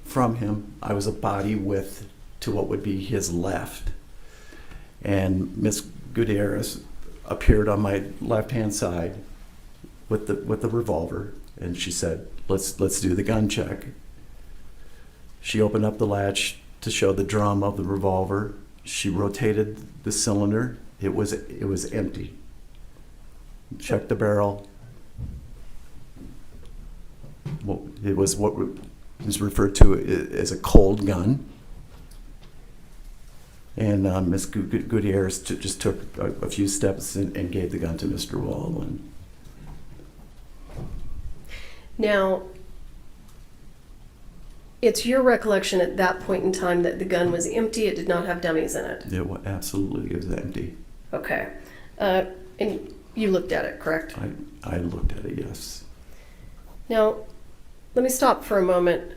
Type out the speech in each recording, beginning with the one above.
from him. I was a body width to what would be his left. And Miss Gutierrez appeared on my left-hand side with the revolver, and she said, let's do the gun check. She opened up the latch to show the drum of the revolver. She rotated the cylinder. It was empty. Checked the barrel. Well, it was what is referred to as a cold gun. And Ms. Gutierrez just took a few steps and gave the gun to Mr. Baldwin. Now, it's your recollection at that point in time that the gun was empty, it did not have dummies in it? Absolutely, it was empty. Okay. And you looked at it, correct? I looked at it, yes. Now, let me stop for a moment.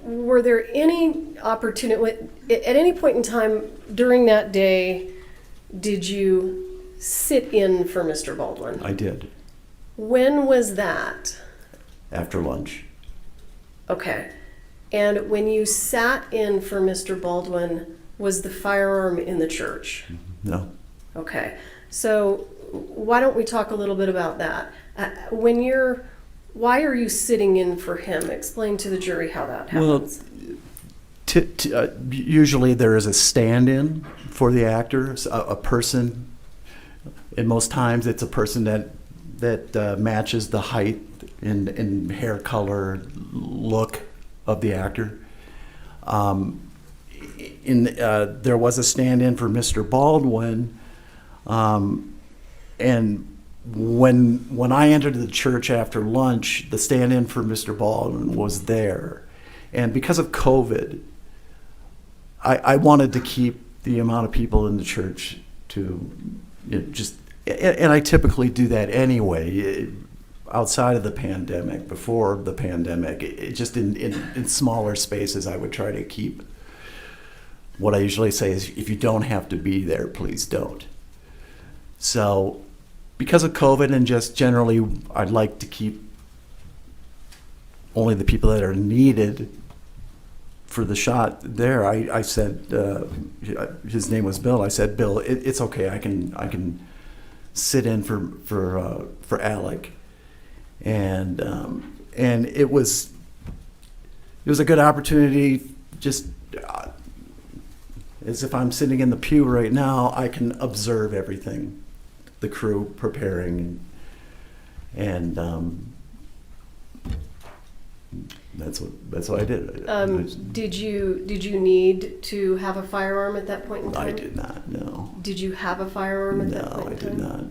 Were there any opportunity, at any point in time during that day, did you sit in for Mr. Baldwin? I did. When was that? After lunch. Okay. And when you sat in for Mr. Baldwin, was the firearm in the church? No. Okay. So why don't we talk a little bit about that? Why are you sitting in for him? Explain to the jury how that happens. Well, usually there is a stand-in for the actor, a person, and most times it's a person that matches the height and hair color, look of the actor. There was a stand-in for Mr. Baldwin, and when I entered the church after lunch, the stand-in for Mr. Baldwin was there. And because of COVID, I wanted to keep the amount of people in the church to and I typically do that anyway, outside of the pandemic, before the pandemic, just in smaller spaces, I would try to keep. What I usually say is, if you don't have to be there, please don't. So, because of COVID and just generally, I'd like to keep only the people that are needed for the shot there. I said, his name was Bill. I said, Bill, it's okay. I can sit in for Alec, and it was a good opportunity. Just as if I'm sitting in the pew right now, I can observe everything, the crew preparing, and that's what I did. Did you need to have a firearm at that point in time? I did not. No. Did you have a firearm at that point in time? No, I did not.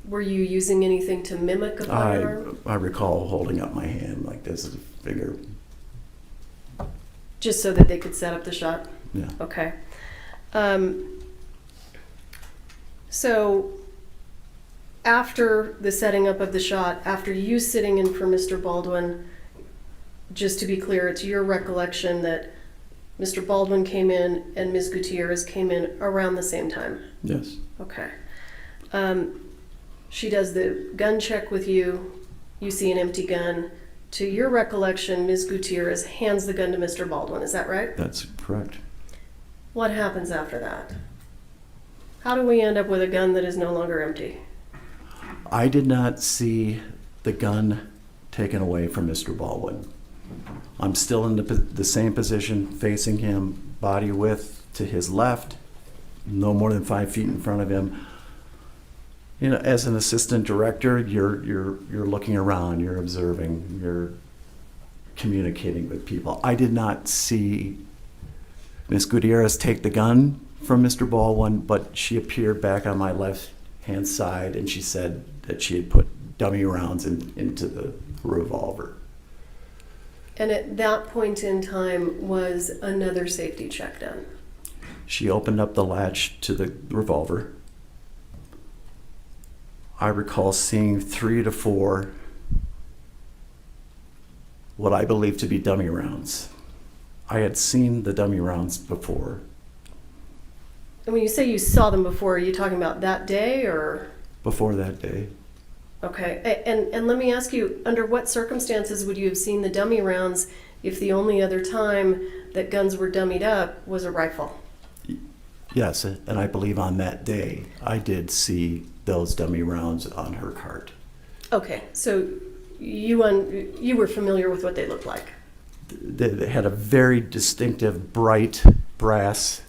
Were you using anything to mimic a firearm? I recall holding up my hand like this as a finger. Just so that they could set up the shot? Yeah. Okay. So after the setting up of the shot, after you sitting in for Mr. Baldwin, just to be clear, it's your recollection that Mr. Baldwin came in and Ms. Gutierrez came in around the same time? Yes. Okay. She does the gun check with you. You see an empty gun. To your recollection, Ms. Gutierrez hands the gun to Mr. Baldwin. Is that right? That's correct. What happens after that? How do we end up with a gun that is no longer empty? I did not see the gun taken away from Mr. Baldwin. I'm still in the same position, facing him, body width to his left, no more than 5 feet in front of him. You know, as an assistant director, you're looking around, you're observing, you're communicating with people. I did not see Ms. Gutierrez take the gun from Mr. Baldwin, but she appeared back on my left-hand side, and she said that she had put dummy rounds into the revolver. And at that point in time, was another safety check done? She opened up the latch to the revolver. I recall seeing 3 to 4 what I believe to be dummy rounds. I had seen the dummy rounds before. And when you say you saw them before, are you talking about that day or? Before that day. Okay, and let me ask you, under what circumstances would you have seen the dummy rounds if the only other time that guns were dummied up was a rifle? Yes, and I believe on that day, I did see those dummy rounds on her cart. Okay, so you were familiar with what they looked like. They had a very distinctive, bright brass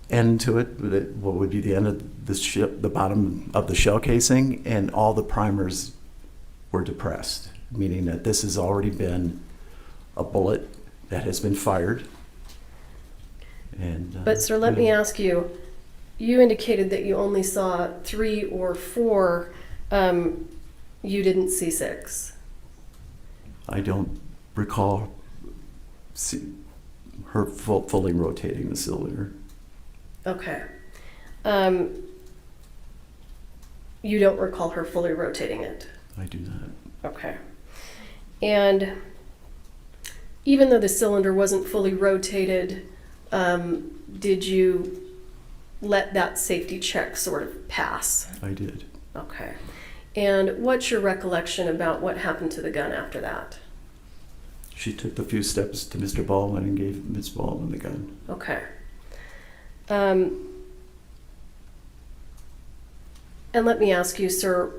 end to it. What would be the end of the bottom of the shell casing, and all the primers were depressed, meaning that this has already been a bullet that has been fired. And But sir, let me ask you, you indicated that you only saw 3 or 4, you didn't see 6. I don't recall her fully rotating the cylinder. Okay. You don't recall her fully rotating it? I do not. Okay. And even though the cylinder wasn't fully rotated, did you let that safety check sort of pass? I did. Okay. And what's your recollection about what happened to the gun after that? She took the few steps to Mr. Baldwin and gave Ms. Baldwin the gun. Okay. And let me ask you, sir,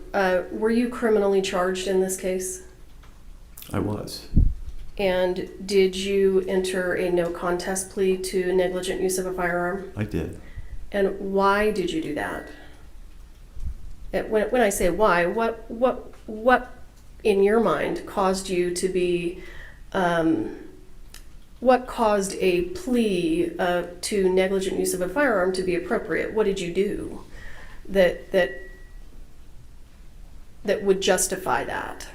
were you criminally charged in this case? I was. And did you enter a no contest plea to negligent use of a firearm? I did. And why did you do that? When I say why, what in your mind caused you to be, what caused a plea to negligent use of a firearm to be appropriate? What did you do that would justify that?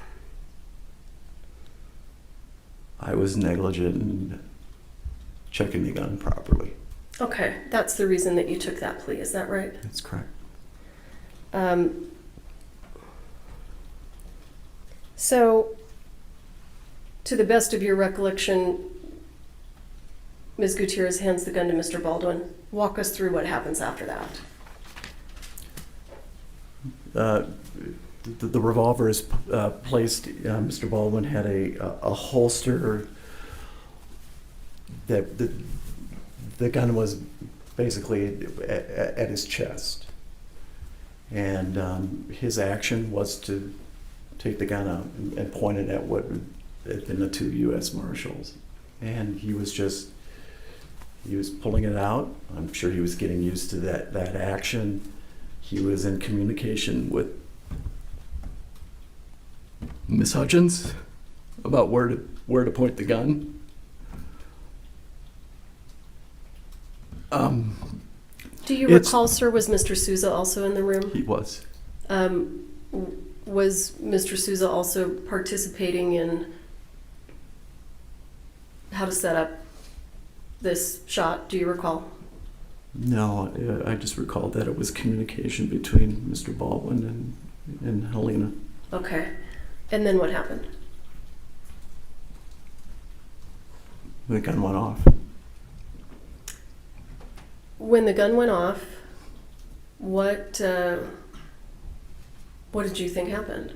I was negligent in checking the gun properly. Okay, that's the reason that you took that plea, is that right? That's correct. So, to the best of your recollection, Ms. Gutierrez hands the gun to Mr. Baldwin. Walk us through what happens after that. The revolver is placed. Mr. Baldwin had a holster. That the gun was basically at his chest, and his action was to take the gun out and point it at what had been the 2 U.S. Marshals, and he was pulling it out. I'm sure he was getting used to that action. He was in communication with Miss Hutchins about where to point the gun. Do you recall, sir, was Mr. Souza also in the room? He was. Was Mr. Souza also participating in how to set up this shot? Do you recall? No, I just recalled that it was communication between Mr. Baldwin and Helena. Okay. And then what happened? The gun went off. When the gun went off, what did you think happened?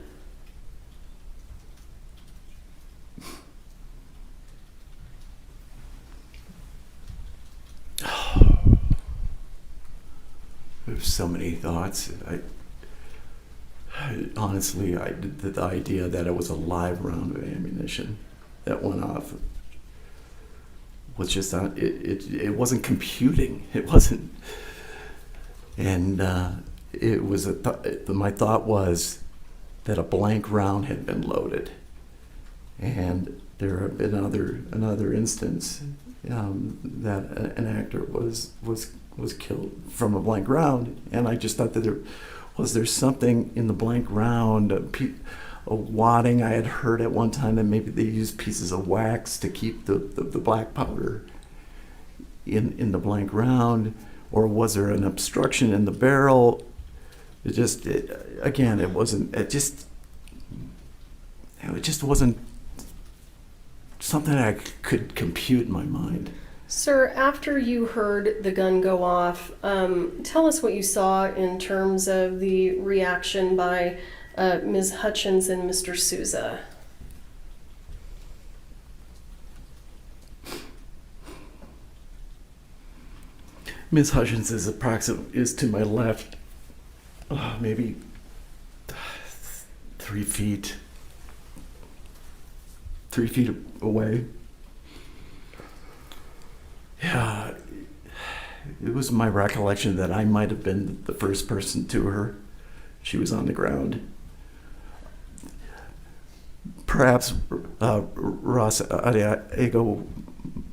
There's so many thoughts. Honestly, the idea that it was a live round of ammunition that went off was just not, it wasn't computing. It wasn't, and it was my thought was that a blank round had been loaded, and there had been another instance that an actor was killed from a blank round, and I just thought that there something in the blank round, a wadding. I had heard at one time that maybe they used pieces of wax to keep the black powder in the blank round, or was there an obstruction in the barrel? It just wasn't something I could compute in my mind. Sir, after you heard the gun go off, tell us what you saw in terms of the reaction by Ms. Hutchins and Mr. Souza. Miss Hutchins is to my left, maybe 3 feet. 3 feet away. Yeah, it was my recollection that I might have been the first person to her. She was on the ground. Perhaps Ross Adiego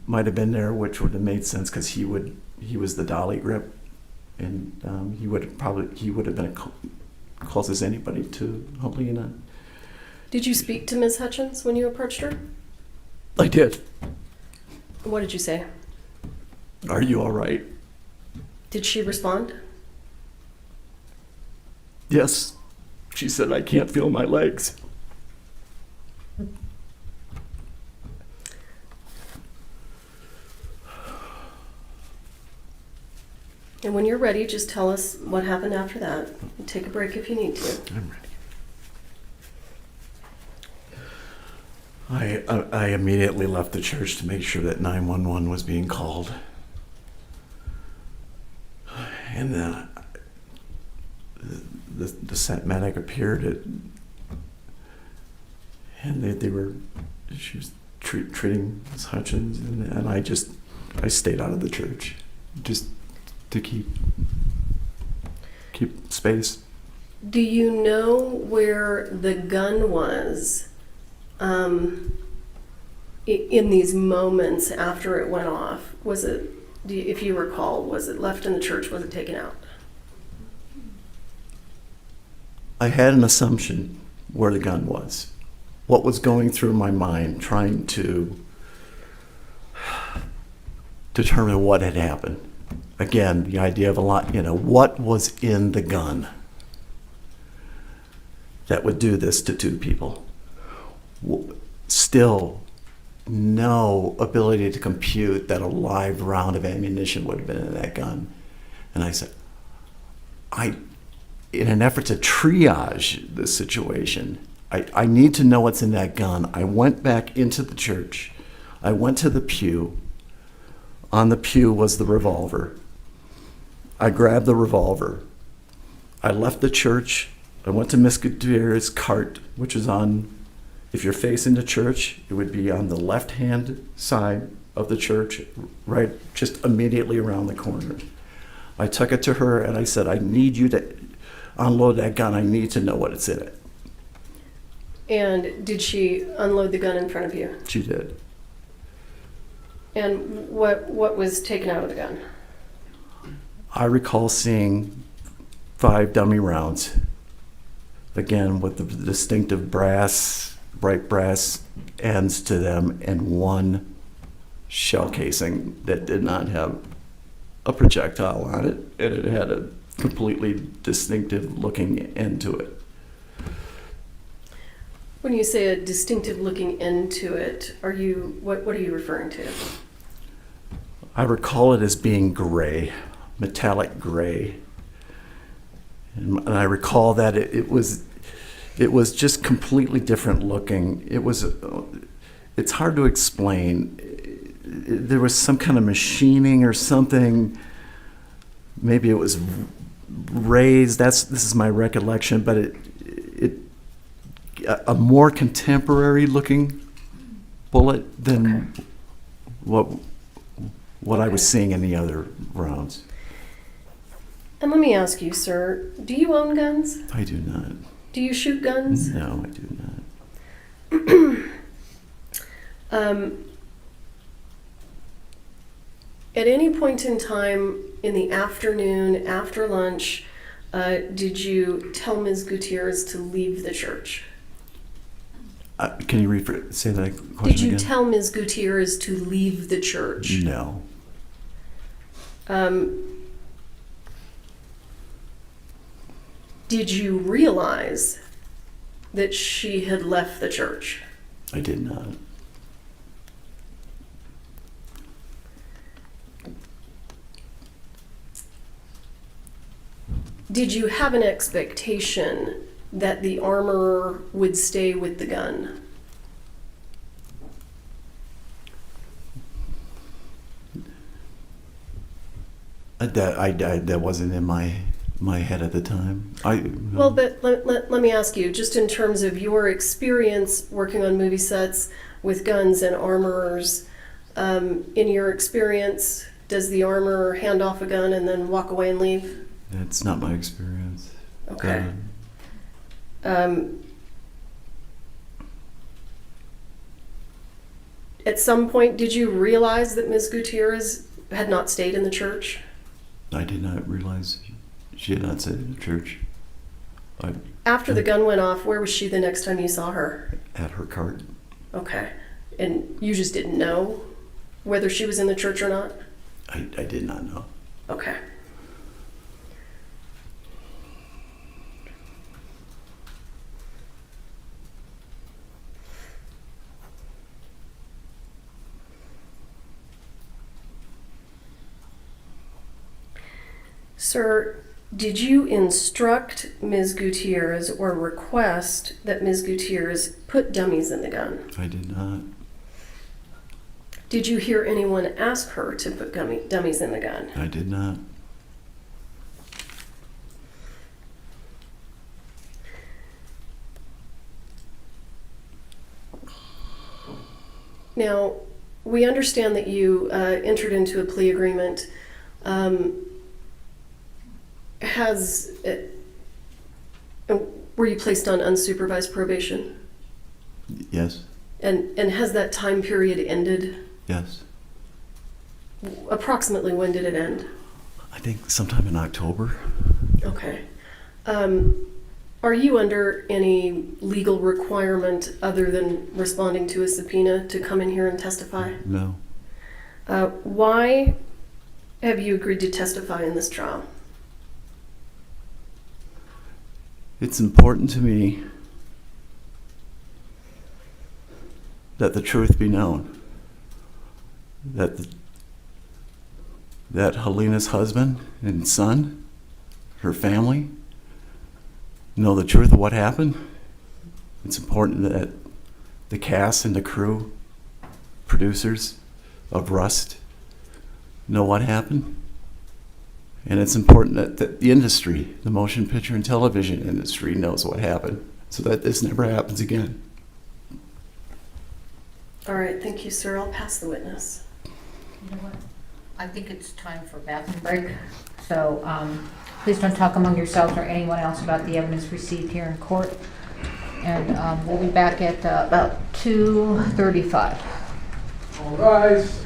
might have been there, which would have made sense because he was the dolly grip, and he would have been close as anybody to Helena. Did you speak to Ms. Hutchins when you approached her? I did. What did you say? Are you all right? Did she respond? Yes. She said, I can't feel my legs. And when you're ready, just tell us what happened after that. Take a break if you need to. I'm ready. I immediately left the church to make sure that 911 was being called. And the set medic appeared and she was treating Ms. Hutchins, and I stayed out of the church just to keep space. Do you know where the gun was in these moments after it went off? Was it, if you recall, was it left in the church? Was it taken out? I had an assumption where the gun was. What was going through my mind trying to determine what had happened. Again, the idea of what was in the gun that would do this to 2 people? Still, no ability to compute that a live round of ammunition would have been in that gun. And I said, in an effort to triage the situation, I need to know what's in that gun. I went back into the church. I went to the pew. On the pew was the revolver. I grabbed the revolver. I left the church. I went to Miss Gutierrez's cart, which is on, if you're facing the church, it would be on the left-hand side of the church, right just immediately around the corner. I took it to her and I said, I need you to unload that gun. I need to know what it's in it. And did she unload the gun in front of you? She did. And what was taken out of the gun? I recall seeing 5 dummy rounds, again with the distinctive bright brass ends to them, and 1 shell casing that did not have a projectile on it, and it had a completely distinctive looking end to it. When you say a distinctive looking end to it, what are you referring to? I recall it as being gray, metallic gray. And I recall that it was just completely different looking. It's hard to explain. There was some kind of machining or something. Maybe it was raised. This is my recollection, but a more contemporary looking bullet than what I was seeing in the other rounds. And let me ask you, sir, do you own guns? I do not. Do you shoot guns? No, I do not. At any point in time in the afternoon, after lunch, did you tell Ms. Gutierrez to leave the church? Can you say that question Did you again? tell Ms. Gutierrez to leave the church? No. Did you realize that she had left the church? I did not. Did you have an expectation that the armorer would stay with the gun? That wasn't in my head at the time. Well, but let me ask you, just in terms of your experience working on movie sets with guns and armorers, in your experience, does the armorer hand off a gun and then walk away and leave? That's not my experience. Okay. At some point, did you realize that Ms. Gutierrez had not stayed in the church? I did not realize she had not stayed in the church. After the gun went off, where was she the next time you saw her? At her cart. Okay. And you just didn't know whether she was in the church or not? I did not know. Okay. Sir, did you instruct Ms. Gutierrez or request that Ms. Gutierrez put dummies in the gun? I did not. Did you hear anyone ask her to put dummies in the gun? I did not. Now, we understand that you entered into a plea agreement. Were you placed on unsupervised probation? Yes. And has that time period ended? Yes. Approximately when did it end? I think sometime in October. Okay. Are you under any legal requirement other than responding to a subpoena to come in here and testify? No. Why have you agreed to testify in this trial? It's important to me that the truth be known. That Helena's husband and son, her family, know the truth of what happened. It's important that the cast and the crew, producers of Rust, know what happened. And it's important that the industry, the motion picture and television industry, knows what happened so that this never happens again. All right, thank you, sir. I'll pass the witness. You know what? I think it's time for a bathroom break. So please don't talk among yourselves or anyone else about the evidence received here in court. And we'll be back at about 2:35. All rise.